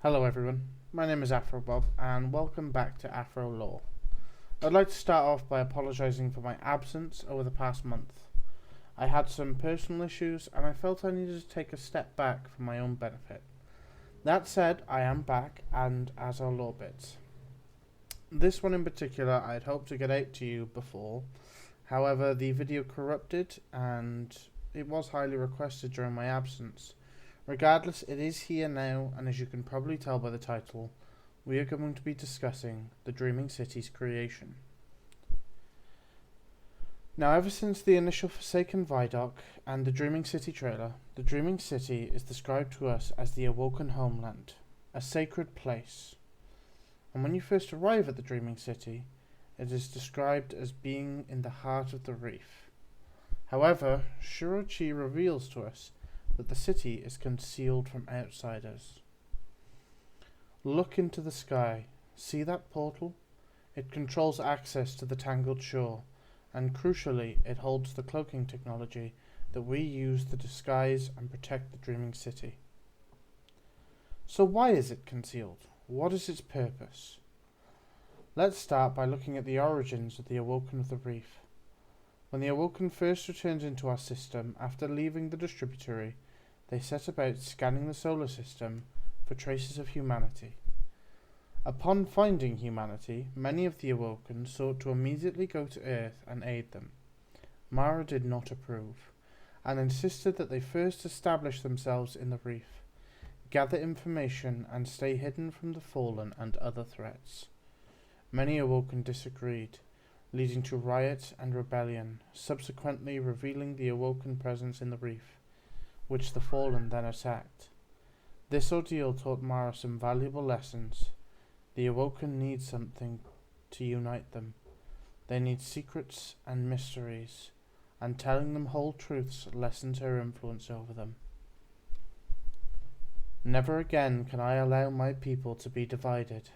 Hello everyone, my name is Afro Bob and welcome back to Afro Law. I'd like to start off by apologising for my absence over the past month. I had some personal issues and I felt I needed to take a step back for my own benefit. That said, I am back and as are law bits. This one in particular I'd hoped to get out to you before, however the video corrupted and it was highly requested during my absence. Regardless, it is here now, and as you can probably tell by the title, we are going to be discussing the Dreaming City's creation. Now, ever since the initial Forsaken Vidoc and the Dreaming City trailer, the Dreaming City is described to us as the Awoken Homeland, a sacred place. And when you first arrive at the Dreaming City, it is described as being in the heart of the reef. However, Shirochi reveals to us that the city is concealed from outsiders. Look into the sky. See that portal? It controls access to the tangled shore, and crucially, it holds the cloaking technology that we use to disguise and protect the Dreaming City. So why is it concealed? What is its purpose? Let's start by looking at the origins of the Awoken of the Reef. When the Awoken first returned into our system after leaving the distributary, they set about scanning the solar system for traces of humanity. Upon finding humanity, many of the Awoken sought to immediately go to Earth and aid them. Mara did not approve, and insisted that they first establish themselves in the reef, gather information and stay hidden from the Fallen and other threats. Many Awoken disagreed, leading to riot and rebellion, subsequently revealing the Awoken presence in the reef, which the Fallen then attacked. This ordeal taught Mara some valuable lessons. The Awoken need something to unite them. They need secrets and mysteries, and telling them whole truths lessens her influence over them. Never again can I allow my people to be divided.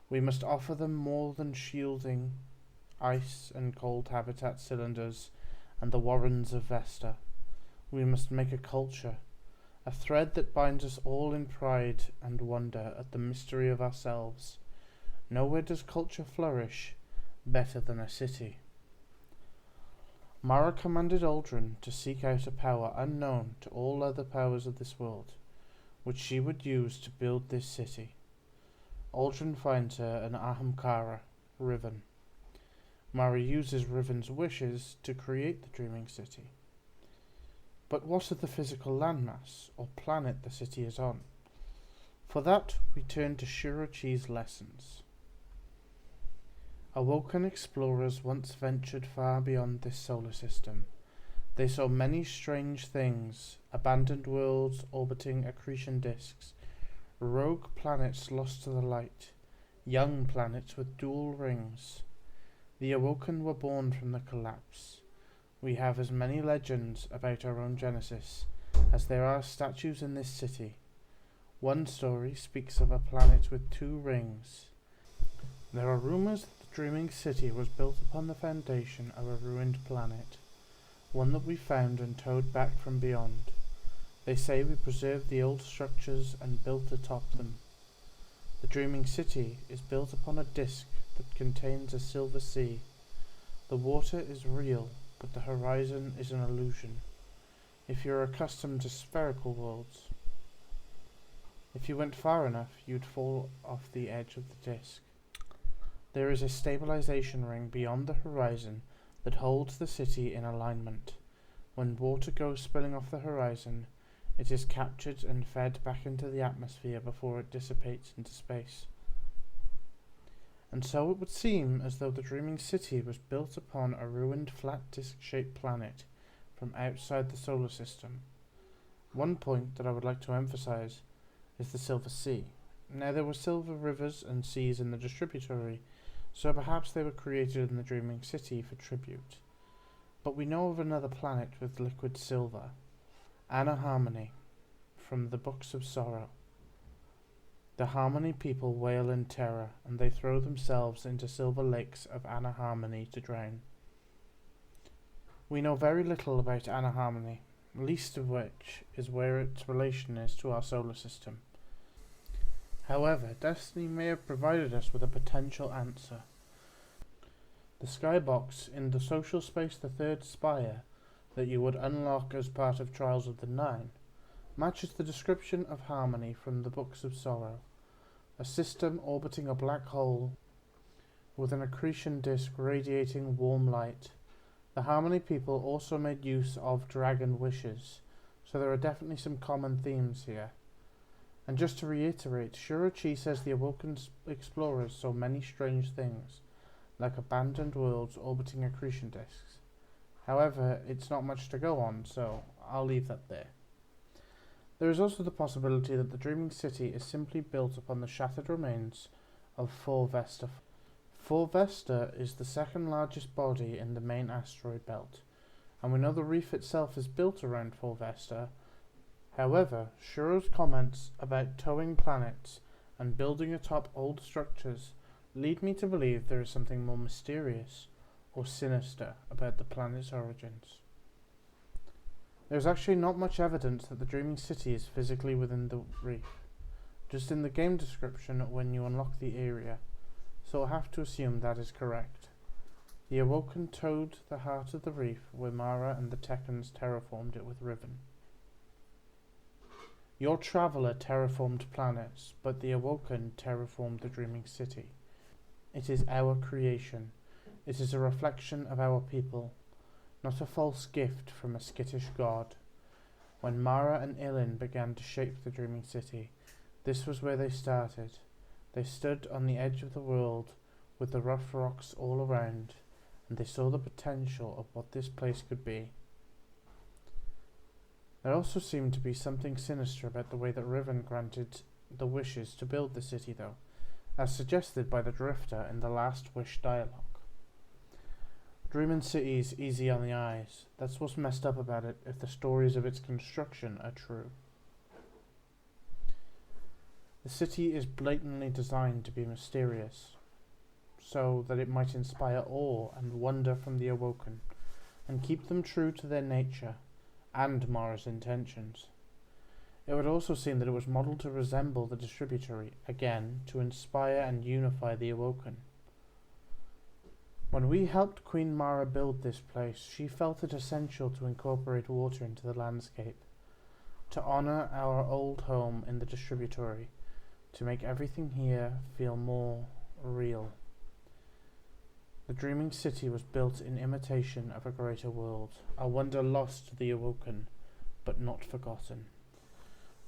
We must offer them more than shielding, ice and cold habitat cylinders, and the warrens of Vesta. We must make a culture, a thread that binds us all in pride and wonder at the mystery of ourselves. Nowhere does culture flourish better than a city. Mara commanded Aldrin to seek out a power unknown to all other powers of this world, which she would use to build this city. Aldrin finds her an Ahamkara, Riven. Mara uses Riven's wishes to create the Dreaming City. But what of the physical landmass, or planet the city is on? For that, we turn to Shirochi's lessons. Awoken explorers once ventured far beyond this solar system. They saw many strange things, abandoned worlds orbiting accretion disks, rogue planets lost to the light, young planets with dual rings. The Awoken were born from the collapse. We have as many legends about our own genesis as there are statues in this city. One story speaks of a planet with two rings. There are rumors that the Dreaming City was built upon the foundation of a ruined planet, one that we found and towed back from beyond. They say we preserved the old structures and built atop them. The Dreaming City is built upon a disk that contains a silver sea. The water is real, but the horizon is an illusion. If you're accustomed to spherical worlds, if you went far enough, you'd fall off the edge of the disk. There is a stabilization ring beyond the horizon that holds the city in alignment. When water goes spilling off the horizon, it is captured and fed back into the atmosphere before it dissipates into space. And so it would seem as though the Dreaming City was built upon a ruined flat disc-shaped planet from outside the solar system. One point that I would like to emphasize is the Silver Sea. Now there were silver rivers and seas in the distributary, so perhaps they were created in the Dreaming City for tribute. But we know of another planet with liquid silver, Anaharmony, from the Books of Sorrow. The Harmony people wail in terror, and they throw themselves into silver lakes of Anaharmony to drown. We know very little about Anaharmony, least of which is where its relation is to our solar system. However, Destiny may have provided us with a potential answer. The skybox in the social space The Third Spire that you would unlock as part of Trials of the Nine matches the description of Harmony from the Books of Sorrow, a system orbiting a black hole with an accretion disk radiating warm light. The Harmony people also made use of dragon wishes, so there are definitely some common themes here. And just to reiterate, Shurochi says the Awoken explorers saw many strange things, like abandoned worlds orbiting accretion disks. However, it's not much to go on, so I'll leave that there. There is also the possibility that the Dreaming City is simply built upon the shattered remains of 4 Vesta. 4 Vesta is the second largest body in the main asteroid belt, and we know the reef itself is built around 4 Vesta. However, Shuro's comments about towing planets and building atop old structures lead me to believe there is something more mysterious or sinister about the planet's origins. There is actually not much evidence that the Dreaming City is physically within the reef, just in the game description when you unlock the area, so I'll have to assume that is correct. The Awoken towed the heart of the reef where Mara and the Tekkens terraformed it with Riven. Your Traveller terraformed planets, but the Awoken terraformed the Dreaming City. It is our creation. It is a reflection of our people, not a false gift from a skittish god. When Mara and Ilin began to shape the Dreaming City, this was where they started. They stood on the edge of the world with the rough rocks all around, and they saw the potential of what this place could be. There also seemed to be something sinister about the way that Riven granted the wishes to build the city, though, as suggested by the Drifter in the Last Wish dialogue. Dreaming City's easy on the eyes. That's what's messed up about it, if the stories of its construction are true. The city is blatantly designed to be mysterious, so that it might inspire awe and wonder from the Awoken, and keep them true to their nature and Mara's intentions. It would also seem that it was modelled to resemble the Distributory, again, to inspire and unify the Awoken. When we helped Queen Mara build this place, she felt it essential to incorporate water into the landscape, to honour our old home in the Distributory, to make everything here feel more real. The Dreaming City was built in imitation of a greater world, a wonder lost to the Awoken, but not forgotten.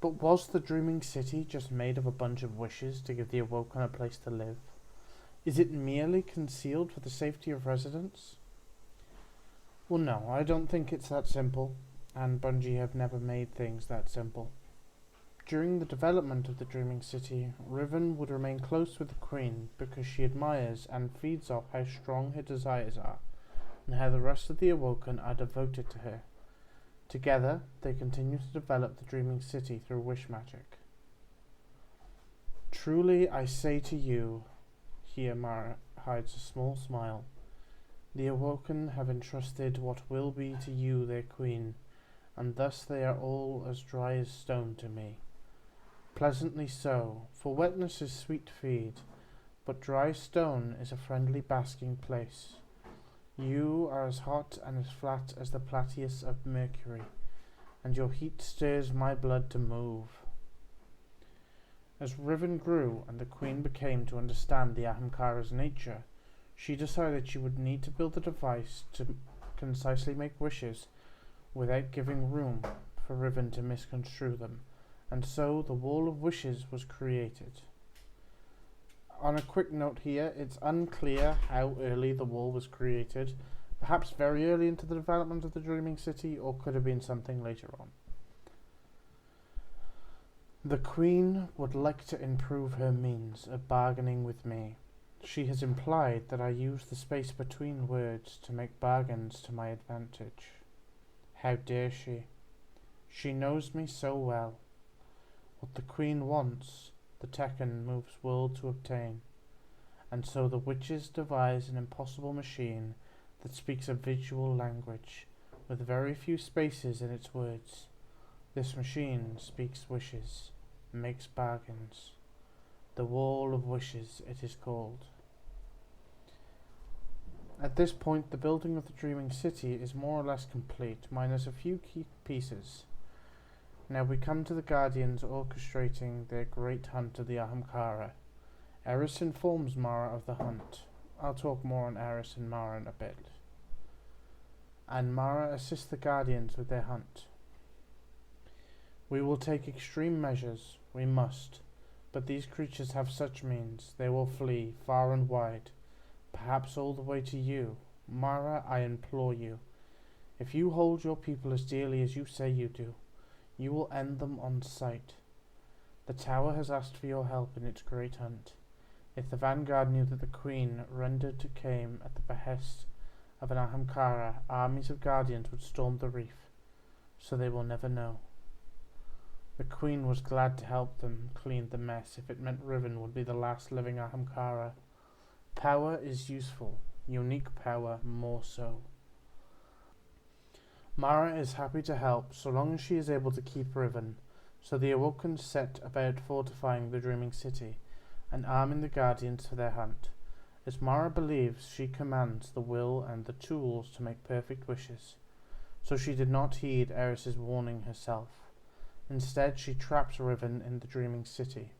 But was the Dreaming City just made of a bunch of wishes to give the Awoken a place to live? Is it merely concealed for the safety of residents? Well, no, I don't think it's that simple, and Bungie have never made things that simple. During the development of the Dreaming City, Riven would remain close with the Queen because she admires and feeds off how strong her desires are, and how the rest of the Awoken are devoted to her. Together, they continue to develop the Dreaming City through wish magic. Truly, I say to you, here Mara hides a small smile, the Awoken have entrusted what will be to you their Queen, and thus they are all as dry as stone to me. Pleasantly so, for wetness is sweet feed, but dry stone is a friendly basking place. You are as hot and as flat as the Plateus of Mercury, and your heat stirs my blood to move. As Riven grew and the Queen became to understand the Ahamkara's nature, she decided she would need to build a device to concisely make wishes without giving room for Riven to misconstrue them, and so the Wall of Wishes was created. On a quick note here, it's unclear how early the wall was created, perhaps very early into the development of the Dreaming City, or could have been something later on. The Queen would like to improve her means of bargaining with me. She has implied that I use the space between words to make bargains to my advantage. How dare she? She knows me so well. What the Queen wants, the Tekken moves world to obtain, and so the witches devise an impossible machine that speaks a visual language, with very few spaces in its words. This machine speaks wishes, makes bargains. The Wall of Wishes, it is called. At this point, the building of the Dreaming City is more or less complete, minus a few key pieces. Now we come to the Guardians orchestrating their great hunt of the Ahamkara. Eris informs Mara of the hunt. I'll talk more on Eris and Mara in a bit. And Mara assists the Guardians with their hunt. We will take extreme measures, we must, but these creatures have such means, they will flee far and wide, perhaps all the way to you. Mara, I implore you, if you hold your people as dearly as you say you do, you will end them on sight. The tower has asked for your help in its great hunt. If the vanguard knew that the Queen rendered came at the behest of an Ahamkara, armies of Guardians would storm the reef, so they will never know. The Queen was glad to help them clean the mess if it meant Riven would be the last living Ahamkara. Power is useful, unique power more so. Mara is happy to help so long as she is able to keep Riven, so the Awoken set about fortifying the Dreaming City and arming the Guardians for their hunt, as Mara believes she commands the will and the tools to make perfect wishes, so she did not heed Eris's warning herself. Instead, she traps Riven in the Dreaming City.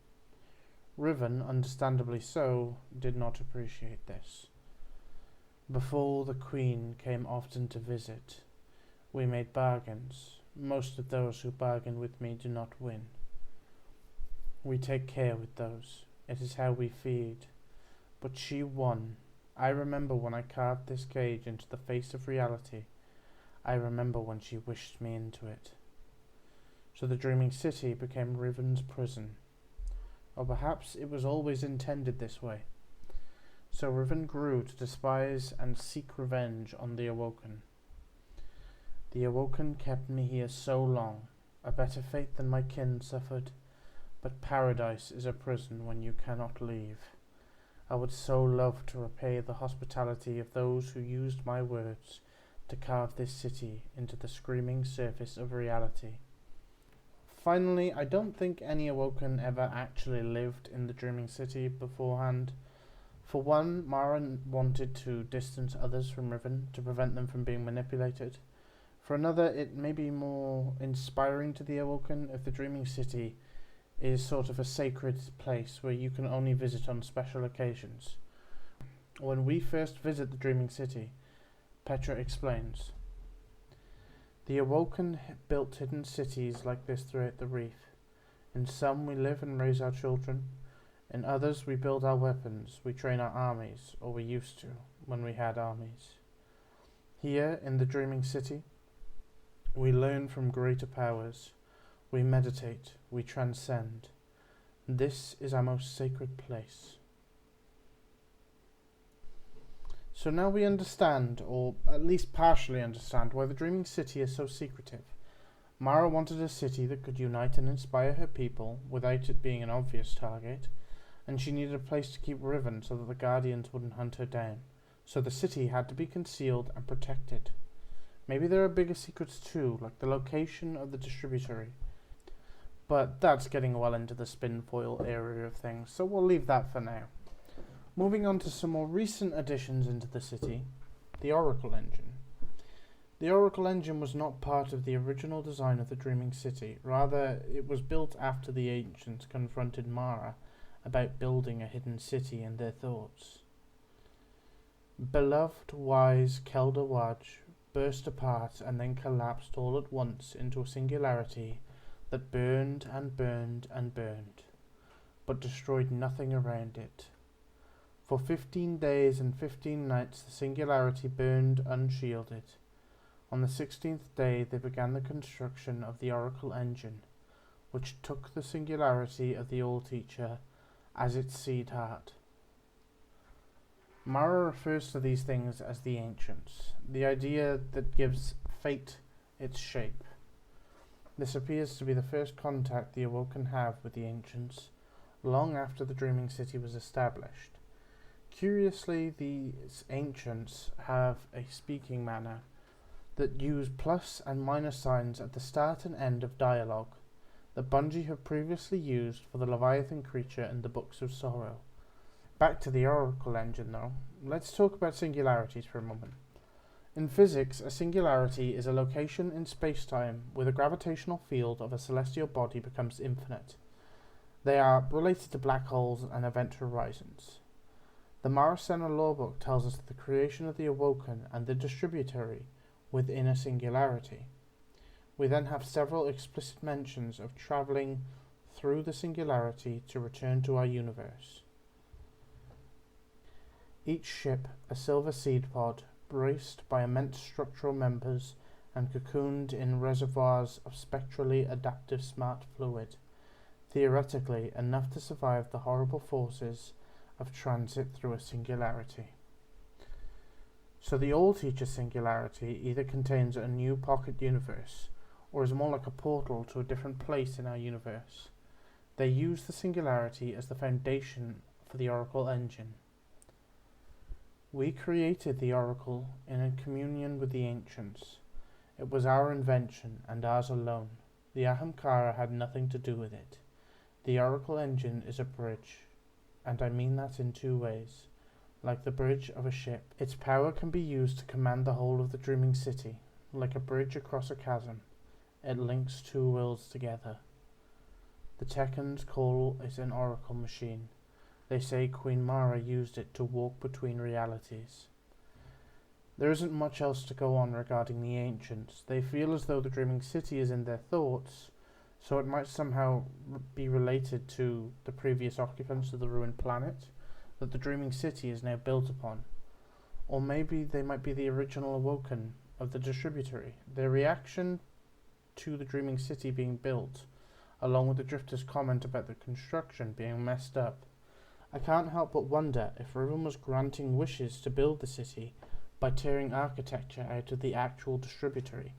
Riven, understandably so, did not appreciate this. Before the Queen came often to visit, we made bargains. Most of those who bargain with me do not win. We take care with those. It is how we feed. But she won. I remember when I carved this cage into the face of reality. I remember when she wished me into it. So the Dreaming City became Riven's prison. Or perhaps it was always intended this way. So Riven grew to despise and seek revenge on the Awoken. The Awoken kept me here so long, a better fate than my kin suffered, but paradise is a prison when you cannot leave. I would so love to repay the hospitality of those who used my words to carve this city into the screaming surface of reality. Finally, I don't think any Awoken ever actually lived in the Dreaming City beforehand. For one, Mara wanted to distance others from Riven to prevent them from being manipulated. For another, it may be more inspiring to the Awoken if the Dreaming City is sort of a sacred place where you can only visit on special occasions. When we first visit the Dreaming City, Petra explains, the Awoken built hidden cities like this throughout the reef. In some we live and raise our children, in others we build our weapons, we train our armies, or we used to, when we had armies. Here, in the Dreaming City, we learn from greater powers, we meditate, we transcend. This is our most sacred place. So now we understand, or at least partially understand, why the Dreaming City is so secretive. Mara wanted a city that could unite and inspire her people without it being an obvious target, and she needed a place to keep Riven so that the Guardians wouldn't hunt her down. So the city had to be concealed and protected. Maybe there are bigger secrets too, like the location of the distributory. But that's getting well into the spinfoil area of things, so we'll leave that for now. Moving on to some more recent additions into the city, the Oracle Engine. The Oracle Engine was not part of the original design of the Dreaming City, rather it was built after the Ancients confronted Mara about building a hidden city in their thoughts. Beloved, wise Kelda Waj burst apart and then collapsed all at once into a singularity that burned and burned and burned, but destroyed nothing around it. For 15 days and 15 nights the singularity burned unshielded. On the 16th day they began the construction of the Oracle Engine, which took the singularity of the All-Teacher as its seed heart. Mara refers to these things as the Ancients, the idea that gives fate its shape. This appears to be the first contact the Awoken have with the Ancients, long after the Dreaming City was established. Curiously, these Ancients have a speaking manner that use plus and minus signs at the start and end of dialogue. that Bungie have previously used for the Leviathan creature in the Books of Sorrow. Back to the Oracle engine though, let's talk about singularities for a moment. In physics, a singularity is a location in space-time where the gravitational field of a celestial body becomes infinite. They are related to black holes and event horizons. The Maracena lawbook tells us the creation of the Awoken and the Distributary within a singularity. We then have several explicit mentions of travelling through the singularity to return to our universe. Each ship, a silver seed pod, braced by immense structural members and cocooned in reservoirs of spectrally adaptive smart fluid, theoretically enough to survive the horrible forces of transit through a singularity. So the old teacher singularity either contains a new pocket universe, or is more like a portal to a different place in our universe. They use the singularity as the foundation for the Oracle engine. We created the Oracle in a communion with the ancients. It was our invention, and ours alone. The Ahamkara had nothing to do with it. The Oracle engine is a bridge, and I mean that in two ways. Like the bridge of a ship, its power can be used to command the whole of the Dreaming City. Like a bridge across a chasm, it links two worlds together. The Tekkens call it an Oracle machine. They say Queen Mara used it to walk between realities. There isn't much else to go on regarding the ancients. They feel as though the Dreaming City is in their thoughts, so it might somehow be related to the previous occupants of the ruined planet that the Dreaming City is now built upon. Or maybe they might be the original Awoken of the Distributary. Their reaction to the Dreaming City being built, along with the Drifter's comment about the construction being messed up, I can't help but wonder if Riven was granting wishes to build the city by tearing architecture out of the actual Distributary.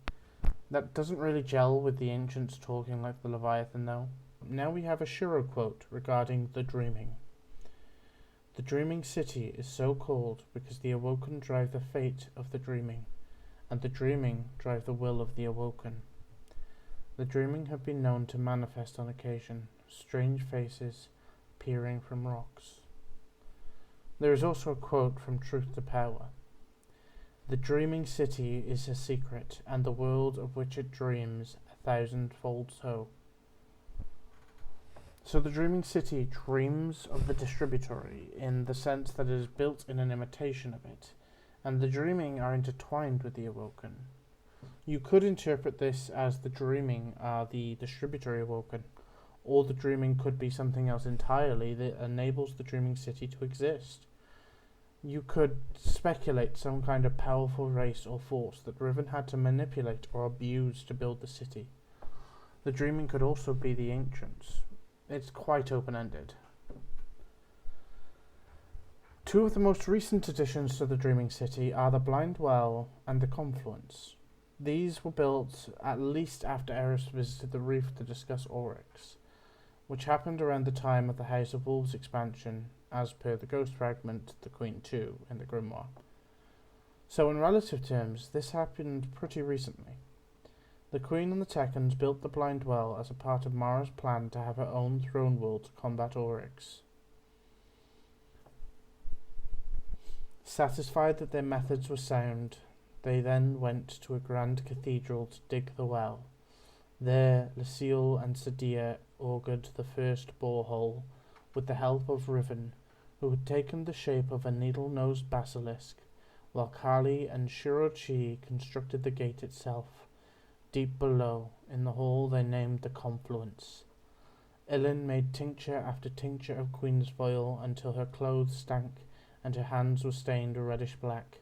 That doesn't really gel with the ancients talking like the Leviathan though. Now we have a Shiro quote regarding the dreaming. The Dreaming City is so called because the Awoken drive the fate of the dreaming, and the dreaming drive the will of the Awoken. The dreaming have been known to manifest on occasion, strange faces peering from rocks. There is also a quote from Truth to Power. The Dreaming City is a secret, and the world of which it dreams 1,000-fold so. So the Dreaming City dreams of the Distributary in the sense that it is built in an imitation of it, and the dreaming are intertwined with the Awoken. You could interpret this as the dreaming are the Distributary Awoken, or the dreaming could be something else entirely that enables the Dreaming City to exist. You could speculate some kind of powerful race or force that Riven had to manipulate or abuse to build the city. The dreaming could also be the ancients. It's quite open-ended. Two of the most recent additions to the Dreaming City are the Blind Well and the Confluence. These were built at least after Eris visited the reef to discuss Oryx, which happened around the time of the House of Wolves expansion, as per the Ghost Fragment, the Queen 2 in the Grimoire. So in relative terms, this happened pretty recently. The Queen and the Tekkens built the Blind Well as a part of Mara's plan to have her own throne world to combat Oryx. Satisfied that their methods were sound, they then went to a grand cathedral to dig the well. There, Lucille and Sadia augured the first borehole with the help of Riven, who had taken the shape of a needle-nosed basilisk, while Kali and Shirochi constructed the gate itself. Deep below, in the hall they named the Confluence. Ilyn made tincture after tincture of Queen's Foil until her clothes stank and her hands were stained a reddish black.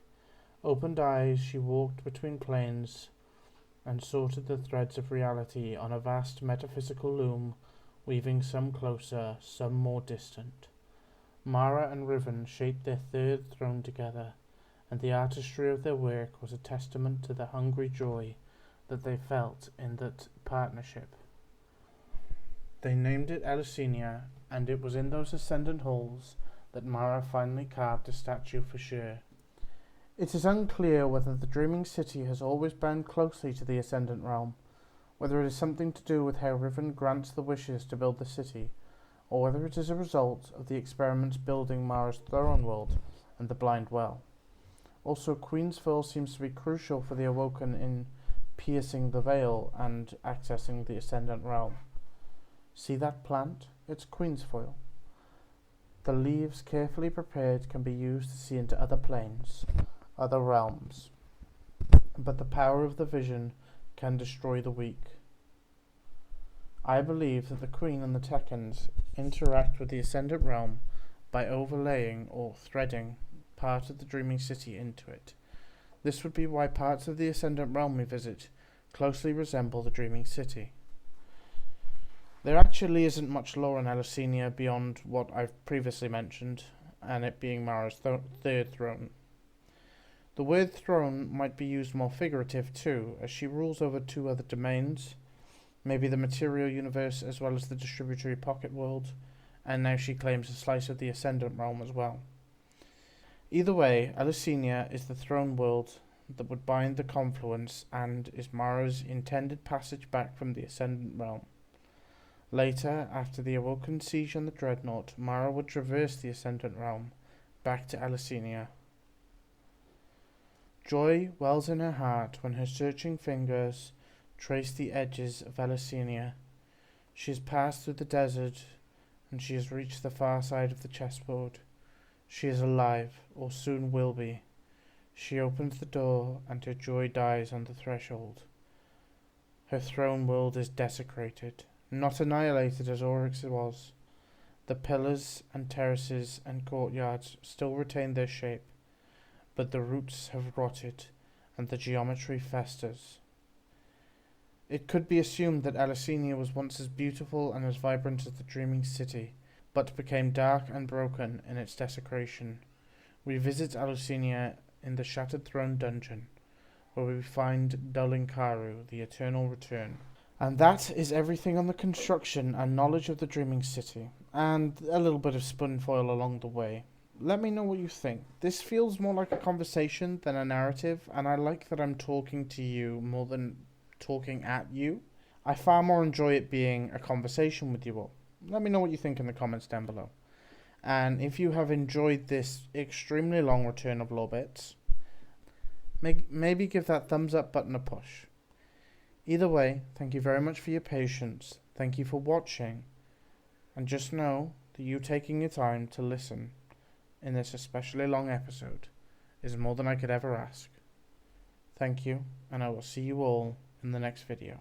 Opened eyes, she walked between planes and sorted the threads of reality on a vast metaphysical loom, weaving some closer, some more distant. Mara and Riven shaped their third throne together, and the artistry of their work was a testament to the hungry joy that they felt in that partnership. They named it Eleusinia, and it was in those ascendant halls that Mara finally carved a statue for Shur. It is unclear whether the Dreaming City has always bound closely to the Ascendant Realm, Whether it is something to do with how Riven grants the wishes to build the city, or whether it is a result of the experiments building Mara's throne world and the Blind Well. Also, Queen's Foil seems to be crucial for the Awoken in piercing the veil and accessing the Ascendant Realm. See that plant? It's Queen's Foil. The leaves, carefully prepared, can be used to see into other planes, other realms. But the power of the vision can destroy the weak. I believe that the Queen and the Tekkens interact with the Ascendant Realm by overlaying or threading part of the Dreaming City into it. This would be why parts of the Ascendant Realm we visit closely resemble the Dreaming City. There actually isn't much lore in Alicenia beyond what I've previously mentioned, and it being Mara's third throne. The word throne might be used more figurative too, as she rules over 2 other domains, maybe the material universe as well as the distributory pocket world, and now she claims a slice of the Ascendant Realm as well. Either way, Alicenia is the throne world that would bind the confluence and is Mara's intended passage back from the Ascendant Realm. Later, after the Awoken siege on the Dreadnought, Mara would traverse the Ascendant Realm back to Alicenia. Joy wells in her heart when her searching fingers trace the edges of Alicenia. She has passed through the desert, and she has reached the far side of the chessboard. She is alive, or soon will be. She opens the door, and her joy dies on the threshold. Her throne world is desecrated, not annihilated as Oryx was. The pillars and terraces and courtyards still retain their shape, but the roots have rotted, and the geometry festers. It could be assumed that Alicenia was once as beautiful and as vibrant as the Dreaming City, but became dark and broken in its desecration. We visit Alicenia in the Shattered Throne dungeon, where we find Dulinkaru, the Eternal Return. And that is everything on the construction and knowledge of the Dreaming City, and a little bit of Spunfoil along the way. Let me know what you think. This feels more like a conversation than a narrative, and I like that I'm talking to you more than talking at you. I far more enjoy it being a conversation with you all. Let me know what you think in the comments down below. And if you have enjoyed this extremely long return of Lore Bits, maybe give that thumbs up button a push. Either way, thank you very much for your patience. Thank you for watching. And just know that you taking your time to listen in this especially long episode is more than I could ever ask. Thank you, and I will see you all in the next video.